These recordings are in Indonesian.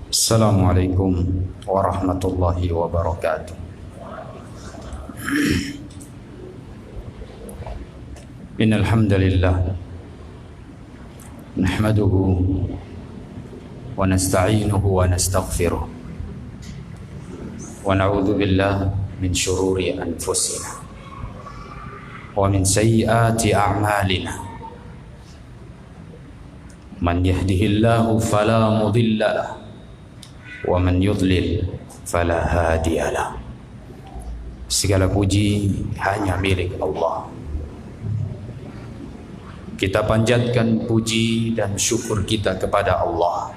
Assalamualaikum warahmatullahi wabarakatuh. Innal hamdalillah nahmaduhu wa nasta'inuhu wa nastaghfiruh wa na'udzu billahi min shururi anfusina wa min sayyiati a'malina. Man yahdihillahu fala mudilla lahu wa man yudlil fala hadiyalah. Segala puji hanya milik Allah. Kita panjatkan puji dan syukur kita kepada Allah.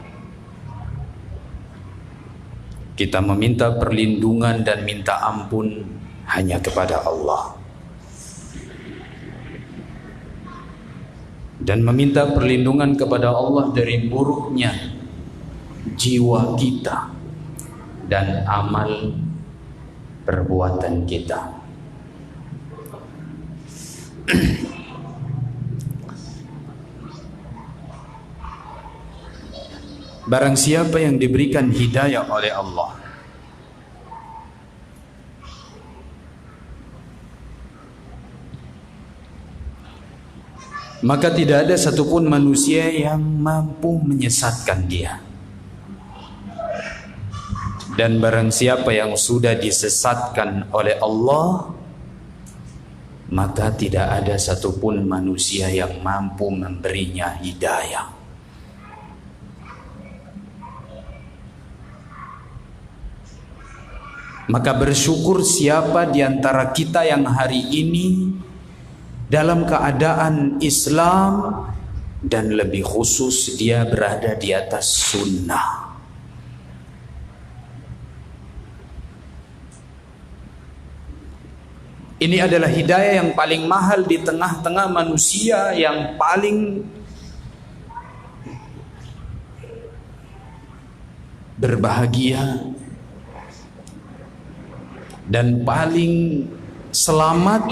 Kita meminta perlindungan dan minta ampun hanya kepada Allah. Dan meminta perlindungan kepada Allah dari buruknya jiwa kita dan amal perbuatan kita. Barang siapa yang diberikan hidayah oleh Allah, maka tidak ada satupun manusia yang mampu menyesatkan dia. Dan barang siapa yang sudah disesatkan oleh Allah, maka tidak ada satupun manusia yang mampu memberinya hidayah. Maka bersyukur siapa di antara kita yang hari ini dalam keadaan Islam dan lebih khusus dia berada di atas sunnah. Ini adalah hidayah yang paling mahal di tengah-tengah manusia, yang paling berbahagia dan paling selamat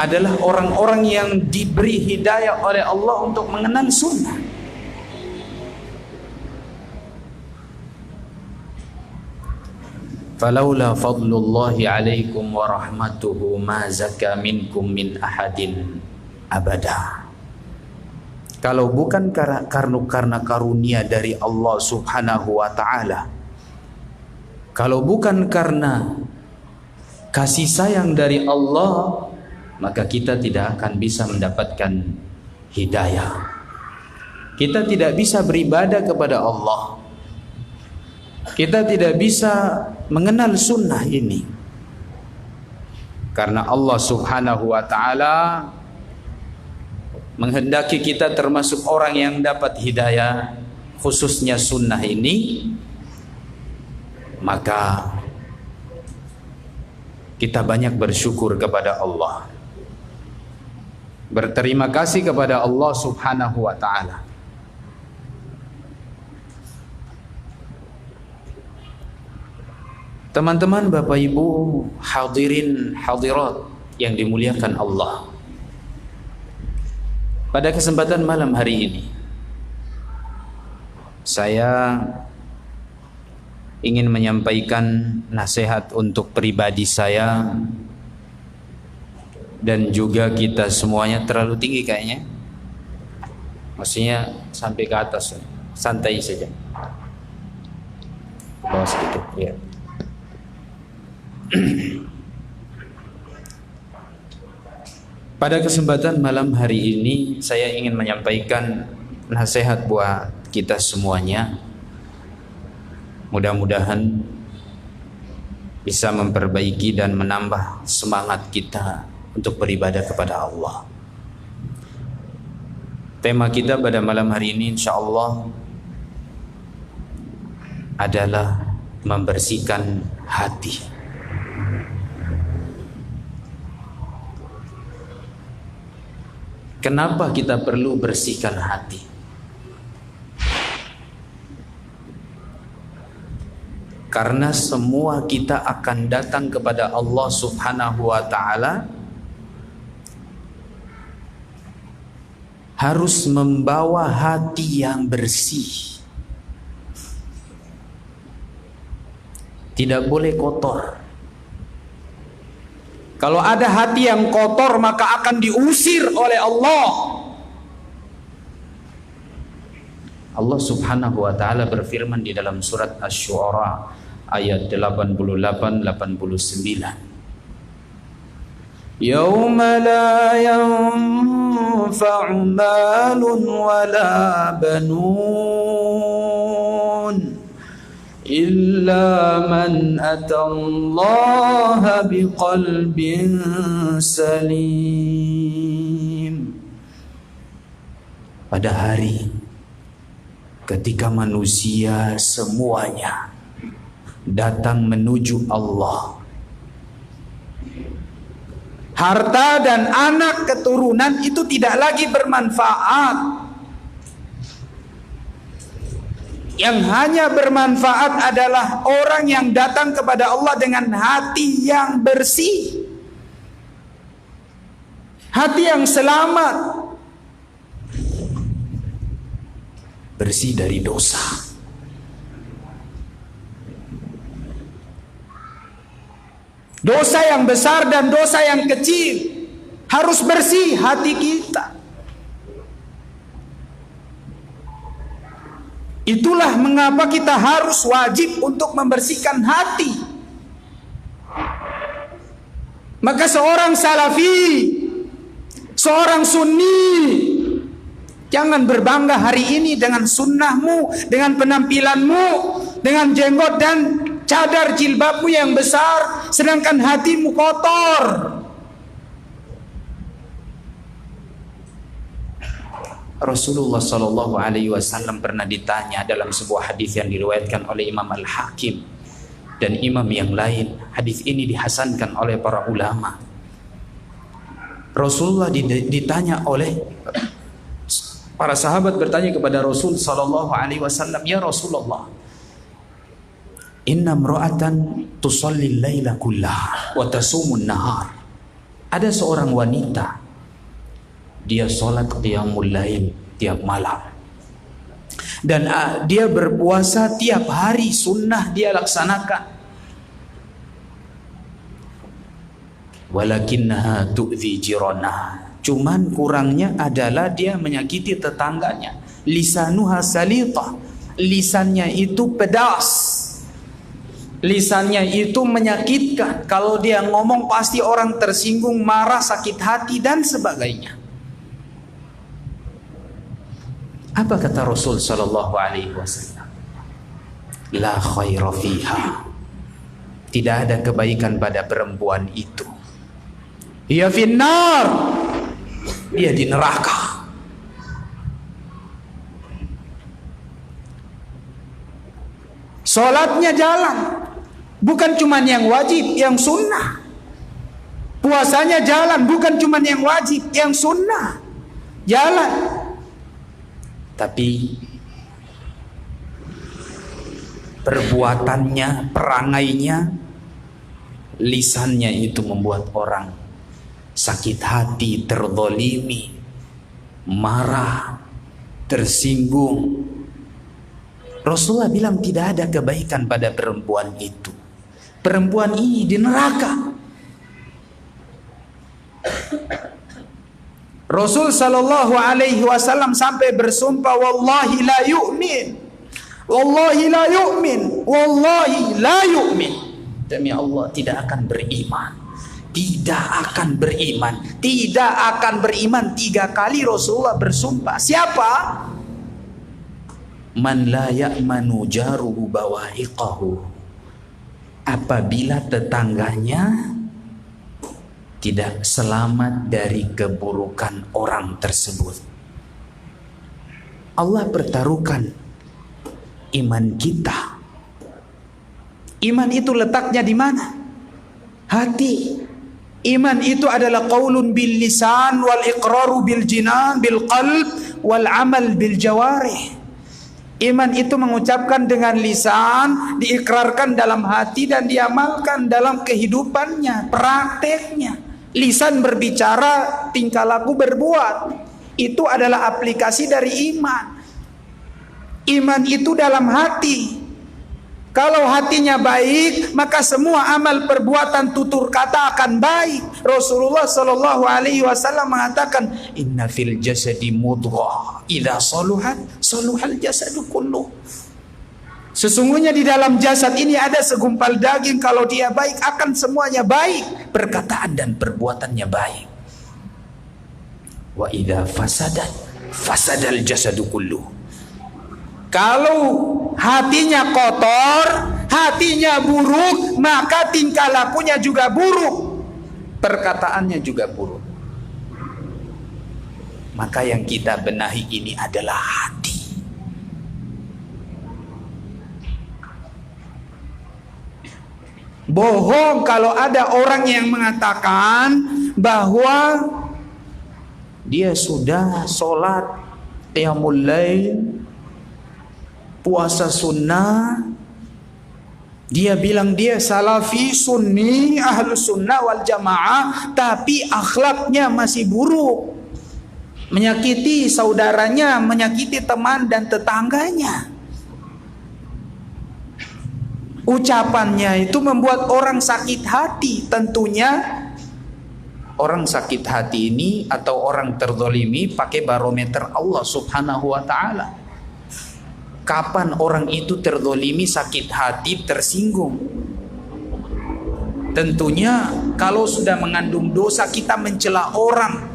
adalah orang-orang yang diberi hidayah oleh Allah untuk mengenal sunnah. Falaula fadlullahi alaikum wa rahmatuhu ma zaka minkum min ahadin abada. Kalau bukan karena karunia dari Allah subhanahu wa ta'ala, kalau bukan karena kasih sayang dari Allah, maka kita tidak akan bisa mendapatkan hidayah. Kita tidak bisa beribadah kepada Allah. Kita tidak bisa mengenal sunnah ini. Karena Allah subhanahu wa ta'ala menghendaki kita termasuk orang yang dapat hidayah, khususnya sunnah ini. Maka kita banyak bersyukur kepada Allah, berterima kasih kepada Allah subhanahu wa ta'ala. Teman-teman, Bapak Ibu, hadirin hadirat yang dimuliakan Allah, pada kesempatan malam hari ini saya ingin menyampaikan nasihat untuk pribadi saya dan juga kita semuanya. Terlalu tinggi kayaknya, maksudnya sampai ke atas, santai saja, ke bawah sedikit ya. Pada kesempatan malam hari ini saya ingin menyampaikan nasihat buat kita semuanya. Mudah-mudahan bisa memperbaiki dan menambah semangat kita untuk beribadah kepada Allah. Tema kita pada malam hari ini insyaallah adalah membersihkan hati. Kenapa kita perlu bersihkan hati? Karena semua kita akan datang kepada Allah subhanahu wa ta'ala harus membawa hati yang bersih. Tidak boleh kotor. Kalau ada hati yang kotor maka akan diusir oleh Allah. Allah Subhanahu wa taala berfirman di dalam surat Asy-Syu'ara ayat 88-89. Yauma la yanfa'u malun wala banun illa man atallaha biqalbin salim. Pada hari ketika manusia semuanya datang menuju Allah, harta dan anak keturunan itu tidak lagi bermanfaat. Yang hanya bermanfaat adalah orang yang datang kepada Allah dengan hati yang bersih, hati yang selamat, bersih dari dosa. Dosa yang besar dan dosa yang kecil harus bersih hati kita. Itulah mengapa kita harus wajib untuk membersihkan hati. Maka seorang salafi, seorang sunni, jangan berbangga hari ini dengan sunnahmu, dengan penampilanmu, dengan jenggot dan cadar jilbabmu yang besar, sedangkan hatimu kotor. Rasulullah Shallallahu Alaihi Wasallam pernah ditanya dalam sebuah hadis yang diriwayatkan oleh Imam Al-Hakim dan imam yang lain. Hadis ini dihasankan oleh para ulama. Rasulullah ditanya oleh para sahabat, bertanya kepada Rasul Shallallahu Alaihi Wasallam, ya Rasulullah, inna mra'atan tusalli al-laila kullah wa tasumun nahar. Ada seorang wanita, dia sholat qiyamul lail tiap malam dan dia berpuasa tiap hari, sunnah dia laksanakan. Walakinnaha tu'dhi jiranaha, cuman kurangnya adalah dia menyakiti tetangganya. Lisanuha salita, lisannya itu pedas, lisannya itu menyakitkan. Kalau dia ngomong pasti orang tersinggung, marah, sakit hati dan sebagainya. Apa kata Rasul Sallallahu Alaihi Wasallam? La khaira fiha, tidak ada kebaikan pada perempuan itu. Ia finnar, dia di neraka. Salatnya jalan, bukan cuma yang wajib, yang sunnah. Puasanya jalan, bukan cuma yang wajib, yang sunnah jalan. Tapi perbuatannya, perangainya, lisannya itu membuat orang sakit hati, terzalimi, marah, tersinggung. Rasulullah bilang tidak ada kebaikan pada perempuan itu. Perempuan ini di neraka. Rasul Sallallahu Alaihi Wasallam sampai bersumpah, wallahi la yu'min, wallahi la yu'min, wallahi la yu'min. Demi Allah tidak akan beriman, tidak akan beriman, tidak akan beriman. 3 kali Rasulullah bersumpah. Siapa? Man la ya'manu jaruhu bawahiqahu, apabila tetangganya tidak selamat dari keburukan orang tersebut. Allah pertaruhkan iman kita. Iman itu letaknya di mana? Hati. Iman itu adalah qaulun bil lisan wal iqraru bil jinan bil qalb wal amal bil jawarih. Iman itu mengucapkan dengan lisan, diikrarkan dalam hati dan diamalkan dalam kehidupannya, prakteknya. Lisan berbicara, tingkah laku berbuat. Itu adalah aplikasi dari iman. Iman itu dalam hati. Kalau hatinya baik, maka semua amal perbuatan tutur kata akan baik. Rasulullah Shallallahu Alaihi Wasallam mengatakan, Inna fil jasadi mudghah, idza saluhat saluhal jasadu kulluh. Sesungguhnya di dalam jasad ini ada segumpal daging, kalau dia baik akan semuanya baik, perkataan dan perbuatannya baik. Wa idza fasadat fasadal jasadu kulluh. Kalau hatinya kotor, hatinya buruk, maka tingkah lakunya juga buruk, perkataannya juga buruk. Maka yang kita benahi ini adalah hati. Bohong kalau ada orang yang mengatakan bahwa dia sudah sholat qiyamul lail, puasa sunnah, dia bilang dia salafi, sunni, ahlus sunnah wal jamaah, tapi akhlaknya masih buruk, menyakiti saudaranya, menyakiti teman dan tetangganya. Ucapannya itu membuat orang sakit hati. Tentunya orang sakit hati ini atau orang terzalimi pakai barometer Allah Subhanahu wa ta'ala. Kapan orang itu terzalimi, sakit hati, tersinggung? Tentunya kalau sudah mengandung dosa, kita mencela orang,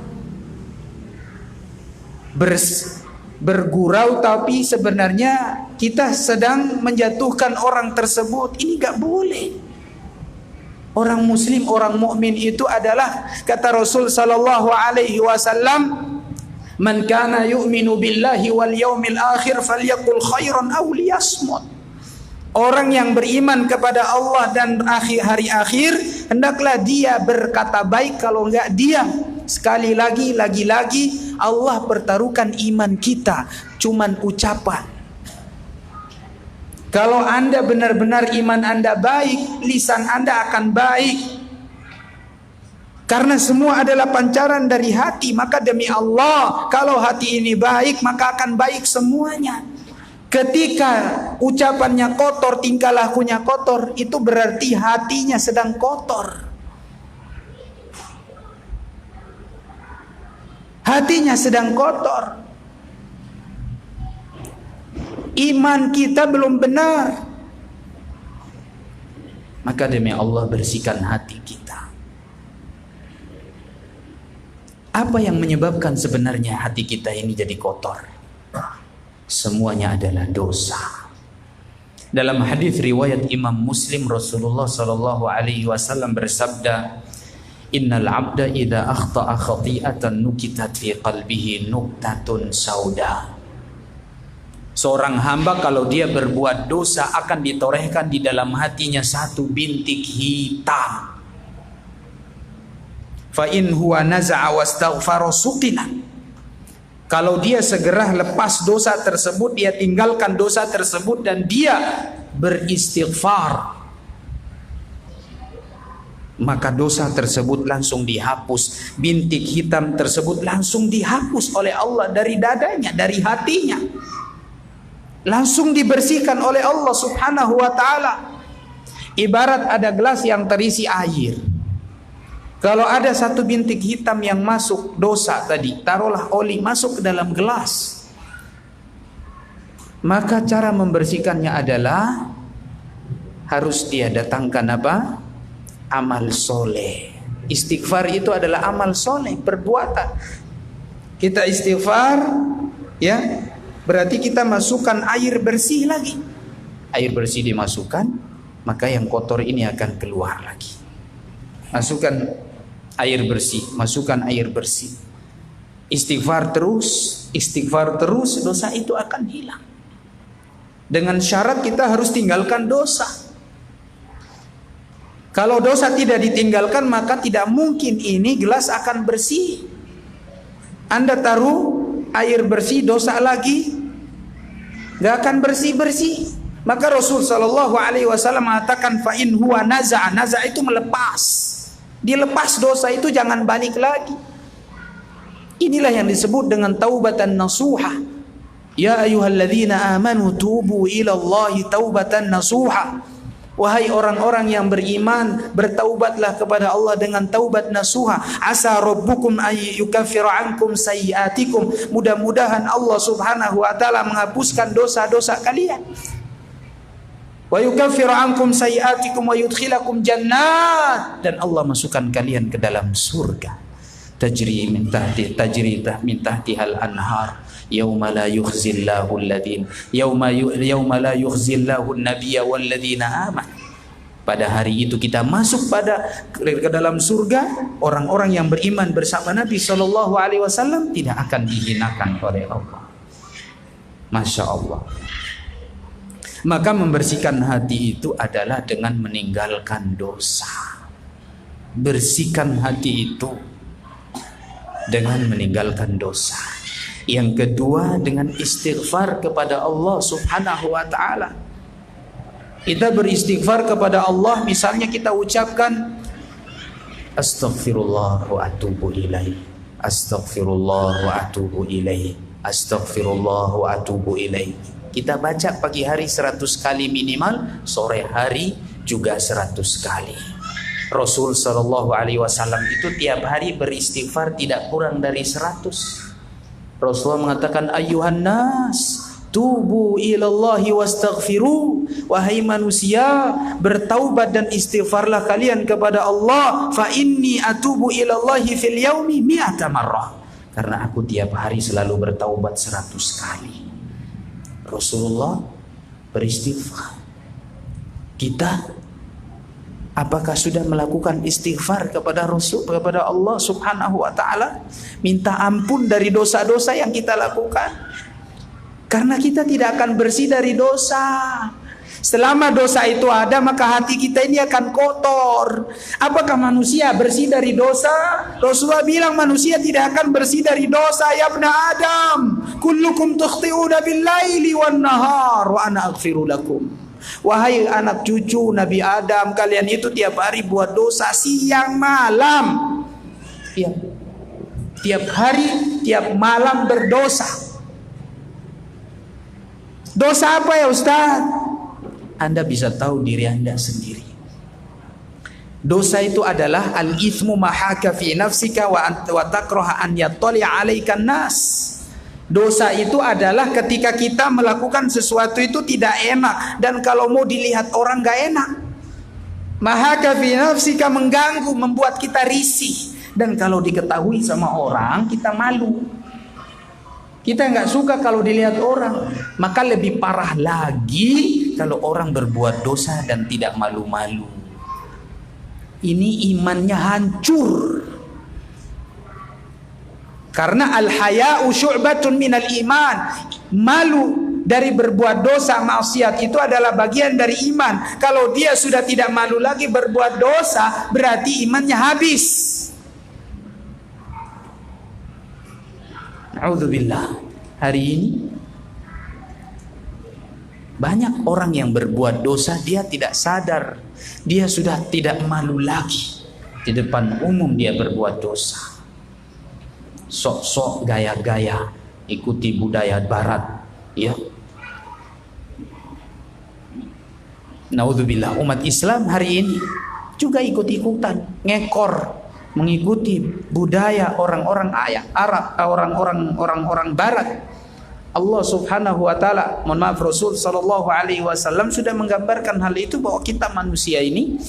bergurau, tapi sebenarnya kita sedang menjatuhkan orang tersebut. Ini gak boleh. Orang muslim, orang mukmin itu adalah, kata Rasul sallallahu alaihi wasallam, man kana yu'minu billahi wal yaumil akhir falyaqul khairan aw liyasmut. Orang yang beriman kepada Allah dan hari akhir, hendaklah dia berkata baik, kalau enggak diam. Sekali lagi Allah pertaruhkan iman kita, cuman ucapan. Kalau Anda benar-benar iman Anda baik, lisan Anda akan baik. Karena semua adalah pancaran dari hati. Maka demi Allah, kalau hati ini baik, maka akan baik semuanya. Ketika ucapannya kotor, tingkah lakunya kotor, itu berarti hatinya sedang kotor. Hatinya sedang kotor. Iman kita belum benar. Maka demi Allah, bersihkan hati kita. Apa yang menyebabkan sebenarnya hati kita ini jadi kotor? Semuanya adalah dosa. Dalam hadis riwayat Imam Muslim, Rasulullah sallallahu alaihi wasallam bersabda, Innal abda idza akhta'a khati'atan nukitat fi qalbihi nuktatun sauda. Seorang hamba kalau dia berbuat dosa akan ditorehkan di dalam hatinya satu bintik hitam. Fa in huwa naza'a wastaghfara suqina. Kalau dia segera lepas dosa tersebut, dia tinggalkan dosa tersebut dan dia beristighfar, maka dosa tersebut langsung dihapus. Bintik hitam tersebut langsung dihapus oleh Allah dari dadanya, dari hatinya. Langsung dibersihkan oleh Allah Subhanahu wa ta'ala. Ibarat ada gelas yang terisi air. Kalau ada satu bintik hitam yang masuk dosa tadi, taruhlah oli masuk ke dalam gelas, maka cara membersihkannya adalah harus dia datangkan apa? Amal soleh. Istighfar itu adalah amal soleh, perbuatan. Kita istighfar, ya, berarti kita masukkan air bersih lagi. Air bersih dimasukkan, maka yang kotor ini akan keluar lagi. Masukkan air bersih, masukkan air bersih. Istighfar terus, dosa itu akan hilang. Dengan syarat kita harus tinggalkan dosa. Kalau dosa tidak ditinggalkan, maka tidak mungkin ini gelas akan bersih. Anda taruh air bersih, dosa lagi, gak akan bersih-bersih. Maka Rasul sallallahu alaihi wasallam mengatakan, fa in huwa naza'a, naza'a itu melepas. Dilepas dosa itu, jangan balik lagi. Inilah yang disebut dengan taubatan nasuha. Ya ayyuhalladzina amanu tubu ilallahi taubatan nasuha. Wahai orang-orang yang beriman, bertaubatlah kepada Allah dengan taubat nasuha. Asa rabbukum ay yukaffira ankum sayyiatikum. Mudah-mudahan Allah Subhanahu wa taala menghapuskan dosa-dosa kalian. Wa yukaffiru ankum sayyiatikum wa yudkhilakum jannat, dan Allah masukkan kalian ke dalam surga. Tajri min tahtihal anhar. Yauma la yukhzillahu alladhin yauma la yukhzillahu an-nabiyya walladzina amanu. Pada hari itu kita masuk ke dalam surga. Orang-orang yang beriman bersama Nabi sallallahu alaihi wasallam tidak akan dihinakan oleh Allah. Masya Allah. Maka membersihkan hati itu adalah dengan meninggalkan dosa. Bersihkan hati itu dengan meninggalkan dosa. Yang kedua, dengan istighfar kepada Allah Subhanahu wa ta'ala. Kita beristighfar kepada Allah, misalnya kita ucapkan astaghfirullah wa atubu ilaih, astaghfirullah wa atubu ilaih, astaghfirullah wa atubu ilaih. Kita baca pagi hari 100 kali minimal, sore hari juga 100 kali. Rasul sallallahu alaihi wasallam itu tiap hari beristighfar tidak kurang dari 100. Rasulullah mengatakan, ayyuhan nas tubu ilallahi wastaghfiru. Wahai manusia, bertaubat dan istighfarlah kalian kepada Allah. Fa inni atubu ilallahi fil yaumi mi'ata marrah. Karena aku tiap hari selalu bertaubat 100 kali. Rasulullah beristighfar. Kita apakah sudah melakukan istighfar kepada Rasul, kepada Allah Subhanahu wa ta'ala? Minta ampun dari dosa-dosa yang kita lakukan. Karena kita tidak akan bersih dari dosa. Selama dosa itu ada, maka hati kita ini akan kotor. Apakah manusia bersih dari dosa? Rasulullah bilang manusia tidak akan bersih dari dosa. Ya ibna Adam, kullukum tukhti'una bil-laili wan-nahar wa ana aghfiru lakum. Wahai anak cucu Nabi Adam, kalian itu tiap hari buat dosa siang malam. Tiap hari, tiap malam berdosa. Dosa apa ya Ustaz? Anda bisa tahu diri Anda sendiri. Dosa itu adalah al-ithmu mahaka fi nafsika wa takraha an yattali 'alaika nas. Dosa itu adalah ketika kita melakukan sesuatu itu tidak enak, dan kalau mau dilihat orang gak enak. Mahaka fi nafsika, mengganggu, membuat kita risih, dan kalau diketahui sama orang kita malu. Kita gak suka kalau dilihat orang. Maka lebih parah lagi kalau orang berbuat dosa dan tidak malu-malu. Ini imannya hancur. Karena al-haya'u syu'batun minal iman. Malu dari berbuat dosa, maksiat itu adalah bagian dari iman. Kalau dia sudah tidak malu lagi berbuat dosa, berarti imannya habis. A'udzubillah. Hari ini banyak orang yang berbuat dosa, dia tidak sadar. Dia sudah tidak malu lagi. Di depan umum dia berbuat dosa. Sok-sok gaya-gaya, ikuti budaya barat, ya. Naudzubillah, umat Islam hari ini juga ikut-ikutan ngekor, mengikuti budaya orang-orang Arab, orang-orang barat. Allah Subhanahu wa taala, mohon maaf, Rasul sallallahu alaihi wasallam sudah menggambarkan hal itu, bahwa kita manusia ini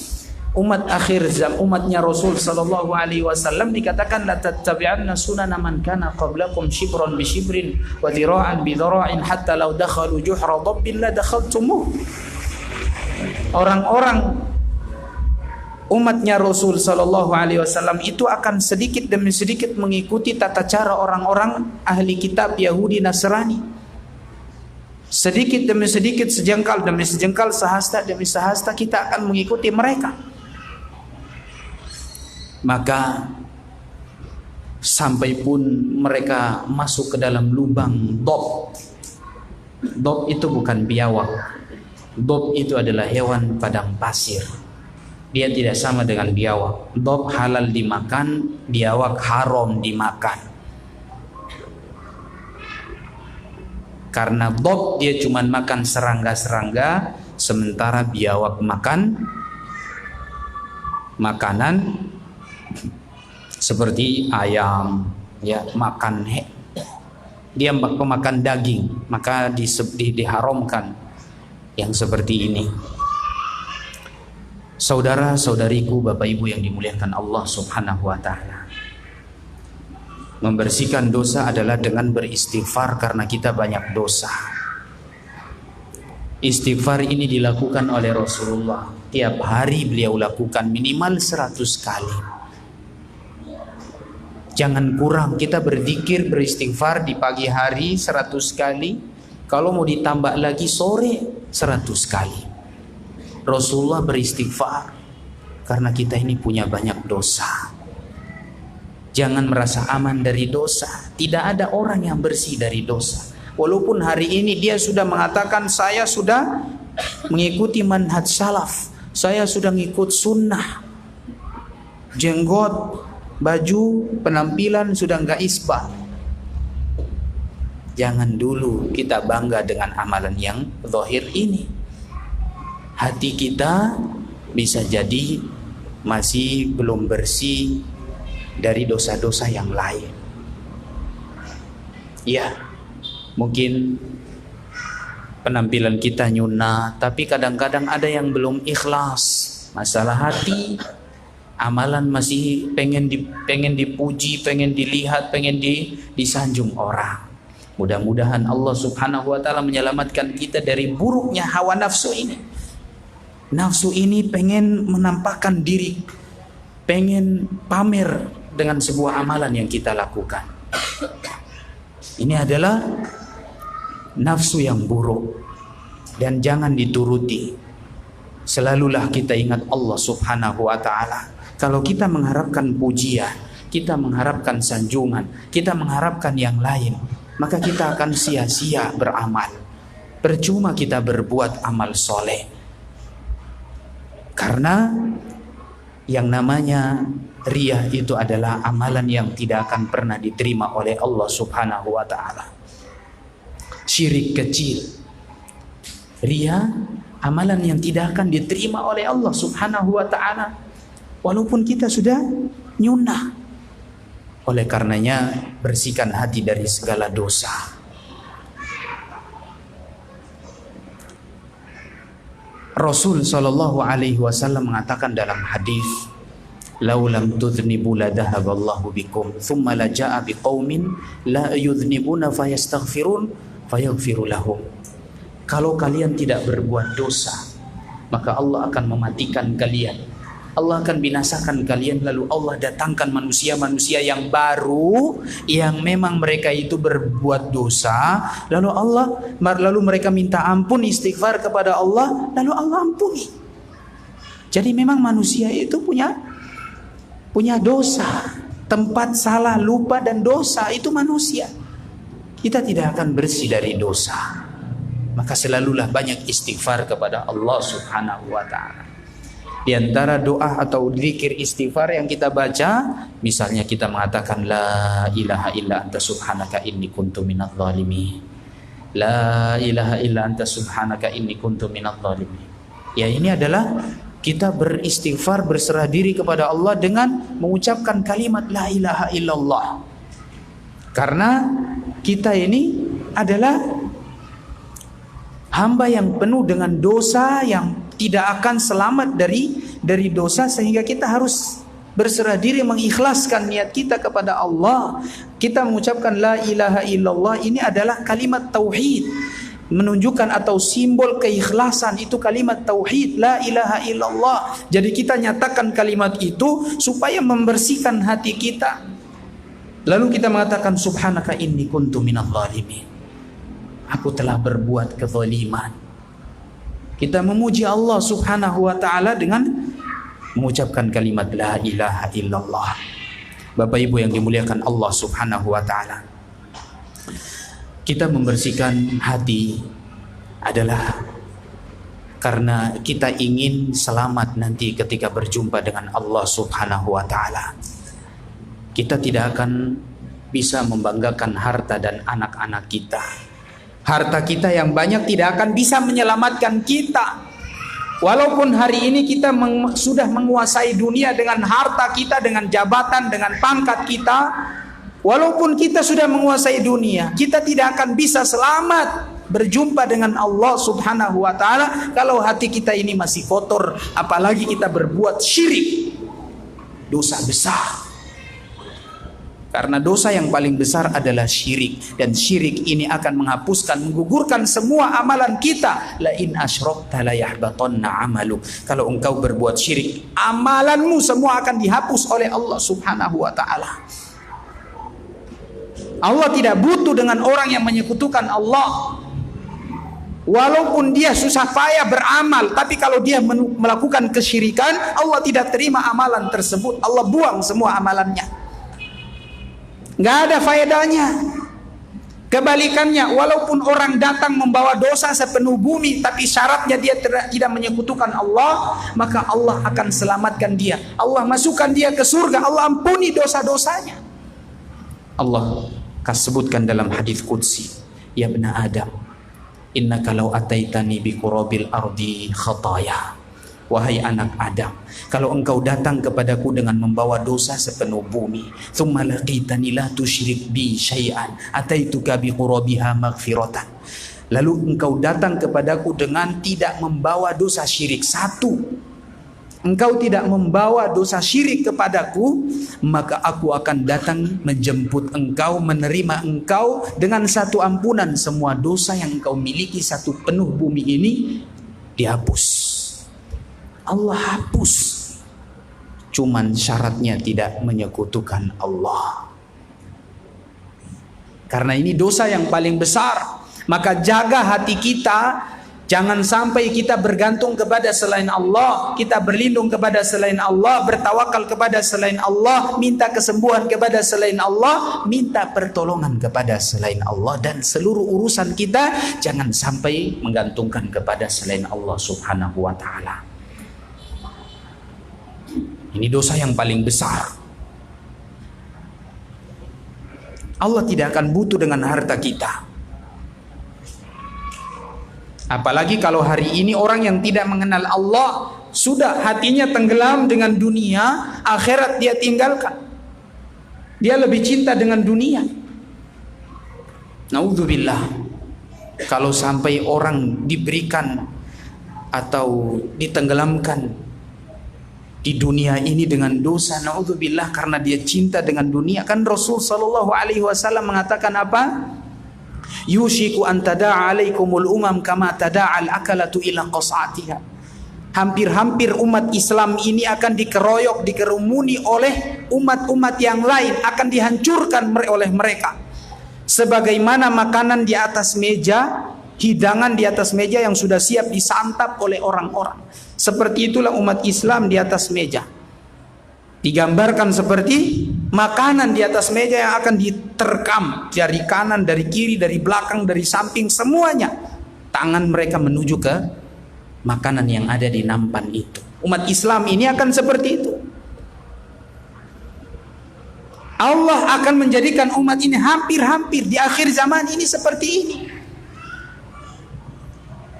umat akhir zaman, umatnya Rasul sallallahu alaihi wasallam, dikatakan la tattabi'anna sunana man kana qablakum shibran bi shibrin wa dhira'an bi dhira'in hatta law dakhalu juhra dabbin la dakhaltumuh. Orang-orang umatnya Rasul sallallahu alaihi wasallam itu akan sedikit demi sedikit mengikuti tata cara orang-orang ahli kitab Yahudi Nasrani. Sedikit demi sedikit, sejengkal demi sejengkal, sehasta demi sehasta kita akan mengikuti mereka. Maka sampai pun mereka masuk ke dalam lubang dob. Dob itu bukan biawak. Dob itu adalah hewan padang pasir. Dia tidak sama dengan biawak. Dob halal dimakan, biawak haram dimakan. Karena Bob dia cuma makan serangga-serangga, sementara biawak makan makanan seperti ayam, ya, makan dia makan daging, maka diharamkan yang seperti ini. Saudara-saudariku, Bapak Ibu yang dimuliakan Allah Subhanahu wa taala. Membersihkan dosa adalah dengan beristighfar karena kita banyak dosa. Istighfar ini dilakukan oleh Rasulullah. Tiap hari beliau lakukan minimal 100 kali. Jangan kurang, kita berzikir, beristighfar di pagi hari 100 kali. Kalau mau ditambah lagi sore 100 kali. Rasulullah beristighfar karena kita ini punya banyak dosa. Jangan merasa aman dari dosa. Tidak ada orang yang bersih dari dosa. Walaupun hari ini dia sudah mengatakan, saya sudah mengikuti manhaj salaf, saya sudah ngikut sunnah, jenggot, baju, penampilan sudah enggak isbah. Jangan dulu kita bangga dengan amalan yang zahir ini. Hati kita bisa jadi masih belum bersih dari dosa-dosa yang lain. Ya, mungkin penampilan kita nyuna, tapi kadang-kadang ada yang belum ikhlas. Masalah hati, amalan masih pengen dipuji, pengen dilihat, pengen disanjung orang. Mudah-mudahan Allah Subhanahu wa taala menyelamatkan kita dari buruknya hawa nafsu ini. Nafsu ini pengen menampakkan diri, pengen pamer dengan sebuah amalan yang kita lakukan. Ini adalah nafsu yang buruk dan jangan dituruti. Selalulah kita ingat Allah Subhanahu wa taala. Kalau kita mengharapkan pujian, kita mengharapkan sanjungan, kita mengharapkan yang lain, maka kita akan sia-sia beramal. Percuma kita berbuat amal soleh. Karena yang namanya riya itu adalah amalan yang tidak akan pernah diterima oleh Allah Subhanahu wa taala. Syirik kecil. Riya amalan yang tidak akan diterima oleh Allah Subhanahu wa taala walaupun kita sudah nyunah. Oleh karenanya bersihkan hati dari segala dosa. Rasul sallallahu alaihi wasallam mengatakan dalam hadis, "Lau lam tudhnibu la dhahaballahu bikum, thumma la jaa'a biqaumin la yudhnibuna fayastaghfirun fayaghfiru lahum." Kalau kalian tidak berbuat dosa, maka Allah akan mematikan kalian. Allah akan binasakan kalian, lalu Allah datangkan manusia-manusia yang baru yang memang mereka itu berbuat dosa, lalu mereka minta ampun, istighfar kepada Allah, lalu Allah ampuni. Jadi memang manusia itu punya dosa, tempat salah, lupa dan dosa itu manusia. Kita tidak akan bersih dari dosa. Maka selalulah banyak istighfar kepada Allah Subhanahu wa taala. Di antara doa atau zikir istighfar yang kita baca, misalnya kita mengatakan la ilaha illa anta subhanaka inni kuntu minadz zalimin. La ilaha illa anta subhanaka inni kuntu minadz zalimin. Ya, ini adalah kita beristighfar, berserah diri kepada Allah dengan mengucapkan kalimat la ilaha illallah. Karena kita ini adalah hamba yang penuh dengan dosa, yang tidak akan selamat dari dosa, sehingga kita harus berserah diri, mengikhlaskan niat kita kepada Allah. Kita mengucapkan la ilaha illallah, ini adalah kalimat tauhid, menunjukkan atau simbol keikhlasan. Itu kalimat tauhid, la ilaha illallah. Jadi kita nyatakan kalimat itu supaya membersihkan hati kita. Lalu kita mengatakan subhanaka inni kuntu minadz zalimin. Aku telah berbuat kezaliman. Kita memuji Allah Subhanahu wa taala dengan mengucapkan kalimat la ilaha illallah. Bapak Ibu yang dimuliakan Allah Subhanahu wa taala, kita membersihkan hati adalah karena kita ingin selamat nanti ketika berjumpa dengan Allah Subhanahu wa taala. Kita tidak akan bisa membanggakan harta dan anak-anak kita Harta kita yang banyak tidak akan bisa menyelamatkan kita. Walaupun hari ini kita sudah menguasai dunia dengan harta kita, dengan jabatan, dengan pangkat kita, walaupun kita sudah menguasai dunia, kita tidak akan bisa selamat berjumpa dengan Allah Subhanahu wa taala kalau hati kita ini masih kotor, apalagi kita berbuat syirik. Dosa besar. Karena dosa yang paling besar adalah syirik, dan syirik ini akan menghapuskan, menggugurkan semua amalan kita. La in asyrakta la yahbatanna 'amaluk. Kalau engkau berbuat syirik, amalanmu semua akan dihapus oleh Allah Subhanahu wa taala. Allah tidak butuh dengan orang yang menyekutukan Allah. Walaupun dia susah payah beramal, tapi kalau dia melakukan kesyirikan, Allah tidak terima amalan tersebut. Allah buang semua amalannya. Nggak ada faedahnya. Kebalikannya, walaupun orang datang membawa dosa sepenuh bumi, tapi syaratnya dia tidak menyekutukan Allah, maka Allah akan selamatkan dia. Allah masukkan dia ke surga. Allah ampuni dosa-dosanya. Allah sebutkan dalam hadis qudsi, ya bena Adam, innaka law ataitani bi qurabil ardi khataya. Wahai anak Adam, kalau engkau datang kepadaku dengan membawa dosa sepenuh bumi, thumma laqitani la tusyrik bi syai'an ataituka bi qurabiha maghfiratan. Lalu engkau datang kepadaku dengan tidak membawa dosa syirik satu. Engkau tidak membawa dosa syirik kepadaku, maka aku akan datang menjemput engkau, menerima engkau dengan satu ampunan. Semua dosa yang engkau miliki satu penuh bumi ini dihapus. Allah hapus. Cuman syaratnya tidak menyekutukan Allah. Karena ini dosa yang paling besar, maka jaga hati kita. Jangan sampai kita bergantung kepada selain Allah, kita berlindung kepada selain Allah, bertawakal kepada selain Allah, minta kesembuhan kepada selain Allah, minta pertolongan kepada selain Allah, dan seluruh urusan kita jangan sampai menggantungkan kepada selain Allah Subhanahu wa taala. Ini dosa yang paling besar. Allah tidak akan butuh dengan harta kita. Apalagi kalau hari ini orang yang tidak mengenal Allah, sudah hatinya tenggelam dengan dunia, akhirat dia tinggalkan. Dia lebih cinta dengan dunia. Naudzubillah. Kalau sampai orang diberikan atau ditenggelamkan di dunia ini dengan dosa, naudzubillah, karena dia cinta dengan dunia. Kan Rasul sallallahu alaihi wasallam mengatakan apa? Yushiku an tada'a alaikumul umam kama tada'al akalatu ila qas'atiha. Hampir-hampir umat Islam ini akan dikeroyok, dikerumuni oleh umat-umat yang lain, akan dihancurkan oleh mereka. Sebagaimana makanan di atas meja, hidangan di atas meja yang sudah siap disantap oleh orang-orang. Seperti itulah umat Islam di atas meja. Digambarkan seperti makanan di atas meja yang akan diterkam dari kanan, dari kiri, dari belakang, dari samping, semuanya. Tangan mereka menuju ke makanan yang ada di nampan itu. Umat Islam ini akan seperti itu. Allah akan menjadikan umat ini hampir-hampir di akhir zaman ini seperti ini.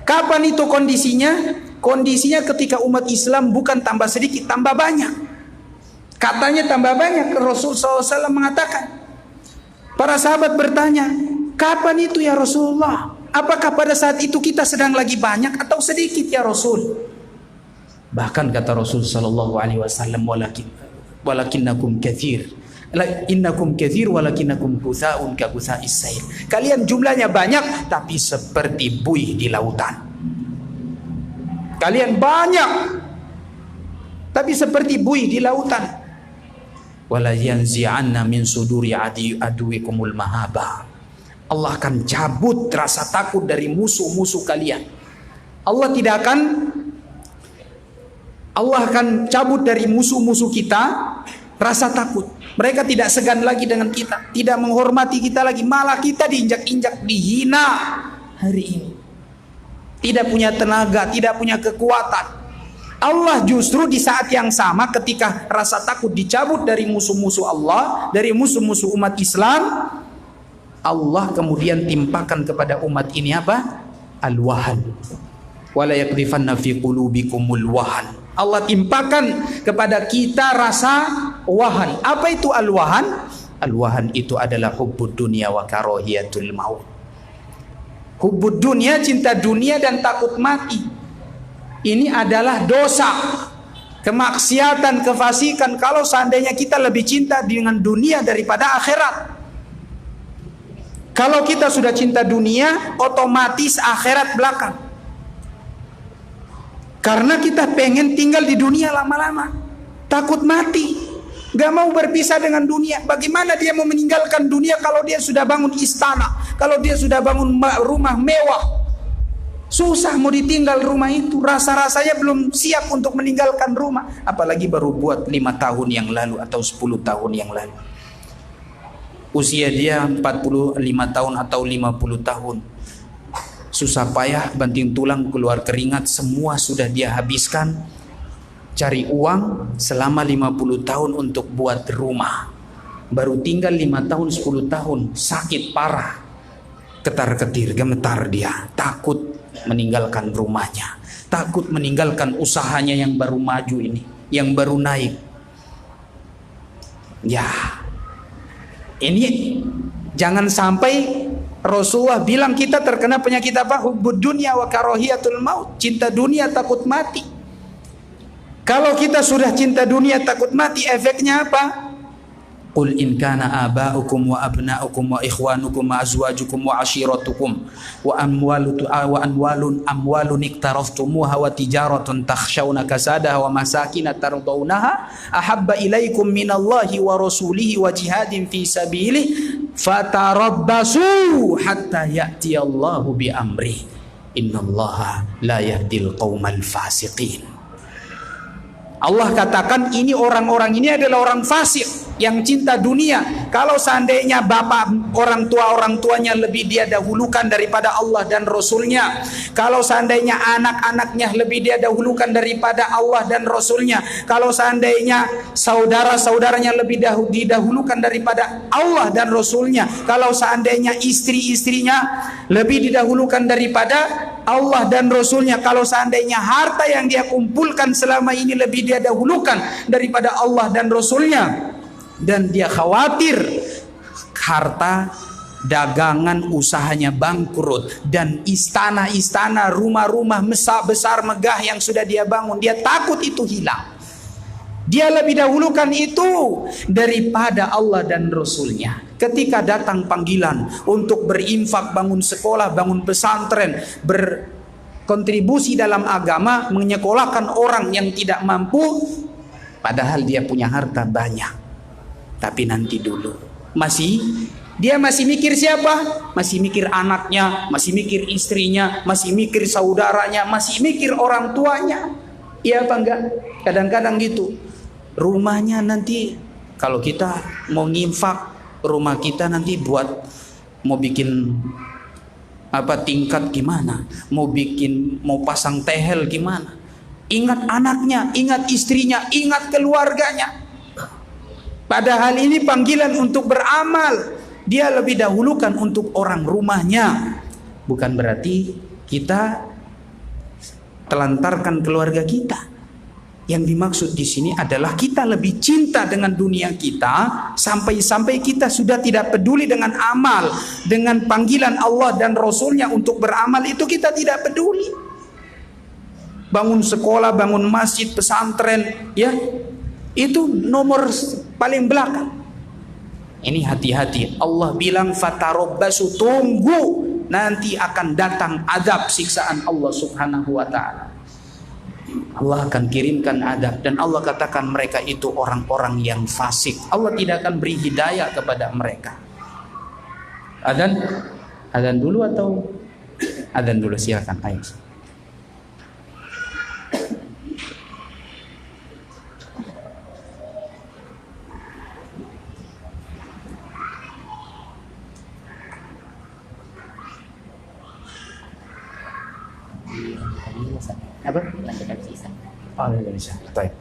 Kapan itu kondisinya? Kondisinya ketika umat Islam bukan tambah sedikit, tambah banyak. Katanya tambah banyak. Rasul SAW mengatakan, para sahabat bertanya, kapan itu ya Rasulullah? Apakah pada saat itu kita sedang lagi banyak atau sedikit ya Rasul? Bahkan kata Rasul SAW, walakinnakum kathir, innakum kathir walakinnakum guthaun ka gutha'is sail. Kalian jumlahnya banyak tapi seperti buih di lautan. Kalian banyak tapi seperti buih di lautan. Wala yanzi'anna min suduri aduwikumul mahaba. Allah akan cabut rasa takut dari musuh-musuh kalian. Allah akan cabut dari musuh-musuh kita rasa takut. Mereka tidak segan lagi dengan kita, tidak menghormati kita lagi, malah kita diinjak-injak, dihina hari ini. Tidak punya tenaga, tidak punya kekuatan. Allah justru di saat yang sama ketika rasa takut dicabut dari musuh-musuh Allah, dari musuh-musuh umat Islam, Allah kemudian timpakan kepada umat ini apa? Al-wahan. Wala yaqdhifanna fi qulubikumul wahan. Allah timpakan kepada kita rasa wahan. Apa itu al-wahan? Al-wahan itu adalah hubbud dunya wa karahiyatul maut. Hubbud dunya, cinta dunia dan takut mati. Ini adalah dosa, kemaksiatan, kefasikan kalau seandainya kita lebih cinta dengan dunia daripada akhirat. Kalau kita sudah cinta dunia, otomatis akhirat belakang. Karena kita pengen tinggal di dunia lama-lama, takut mati, gak mau berpisah dengan dunia. Bagaimana dia mau meninggalkan dunia kalau dia sudah bangun istana, kalau dia sudah bangun rumah mewah? Susah mau ditinggal rumah itu. Rasa-rasanya belum siap untuk meninggalkan rumah, apalagi baru buat 5 tahun yang lalu atau 10 tahun yang lalu. Usia dia 45 tahun atau 50 tahun. Susah payah, banting tulang, keluar keringat, semua sudah dia habiskan cari uang selama 50 tahun untuk buat rumah. Baru tinggal 5 tahun 10 tahun, sakit parah, ketar-ketir, gemetar dia, takut meninggalkan rumahnya, takut meninggalkan usahanya yang baru maju ini, yang baru naik. Ya, ini jangan sampai Rasulullah bilang kita terkena penyakit apa? Hubbud dunya wa karahiyatul maut. Cinta dunia, takut mati. Kalau kita sudah cinta dunia, takut mati, efeknya apa? Qul in kana aba'ukum wa abna'ukum wa ikhwanukum wa azwajukum wa ashiratukum wa amwalun iktaraftumuha wa tijaratun takhshawna kasadaha wa masakin tardawnaha ahabba ilaikum minallahi wa rasulihi wa jihadin fi sabilihi fatarabbasu hatta ya'tiyallahu bi amri innallaha la yahdil qaumal fasiqin. Allah katakan ini orang-orang ini adalah orang fasik yang cinta dunia. Kalau seandainya bapak orang tuanya lebih dia dahulukan daripada Allah dan Rasulnya, kalau seandainya anak-anaknya lebih dia dahulukan daripada Allah dan Rasulnya, kalau seandainya saudara-saudaranya lebih didahulukan daripada Allah dan Rasulnya, kalau seandainya istri-istrinya lebih didahulukan daripada Allah dan Rasulnya, kalau seandainya harta yang dia kumpulkan selama ini lebih dia dahulukan daripada Allah dan Rasulnya, dan dia khawatir harta dagangan usahanya bangkrut, dan istana-istana, rumah-rumah besar megah yang sudah dia bangun, dia takut itu hilang. Dia lebih dahulukan itu daripada Allah dan Rasulnya. Ketika datang panggilan untuk berinfak, bangun sekolah, bangun pesantren, berkontribusi dalam agama, menyekolahkan orang yang tidak mampu, padahal dia punya harta banyak, tapi nanti dulu. Dia masih mikir siapa? Masih mikir anaknya, masih mikir istrinya, masih mikir saudaranya, masih mikir orang tuanya. Iya apa enggak? Kadang-kadang gitu. Rumahnya nanti kalau kita mau nginfak, rumah kita nanti mau bikin tingkat gimana? Mau pasang tehel gimana? Ingat anaknya, ingat istrinya, ingat keluarganya. Padahal ini panggilan untuk beramal. Dia lebih dahulukan untuk orang rumahnya. Bukan berarti kita telantarkan keluarga kita. Yang dimaksud di sini adalah kita lebih cinta dengan dunia kita sampai-sampai kita sudah tidak peduli dengan amal, dengan panggilan Allah dan Rasulnya untuk beramal itu kita tidak peduli. Bangun sekolah, bangun masjid, pesantren, ya itu nomor paling belakang. Ini hati-hati. Allah bilang fatarabbasu, tunggu, nanti akan datang azab, siksaan Allah Subhanahu wa taala. Allah akan kirimkan adab, dan Allah katakan mereka itu orang-orang yang fasik. Allah tidak akan beri hidayah kepada mereka. Adzan dulu atau adzan dulu, silakan. Ayo. Apa? Oh, bisa. Baik.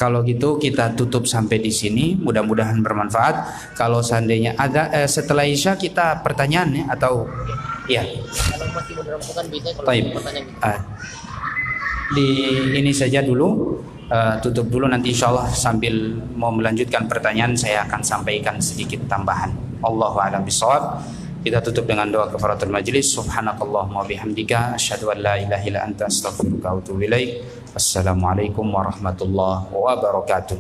Kalau gitu kita tutup sampai di sini. Mudah-mudahan bermanfaat. Kalau seandainya ada setelah Isya kita pertanyaan ya atau ya. Kalau masih mau dirembukan bisa kalau pertanyaan di ini saja dulu. Tutup dulu, nanti insya Allah sambil mau melanjutkan pertanyaan saya akan sampaikan sedikit tambahan. Allahu a'lam bishawab. Kita tutup dengan doa kafaratul majlis. Subhanakallahumma bihamdika asyhadu an la ilaha illa anta astaghfiruka wa atubu ilaik. Wassalamualaikum warahmatullahi wabarakatuh.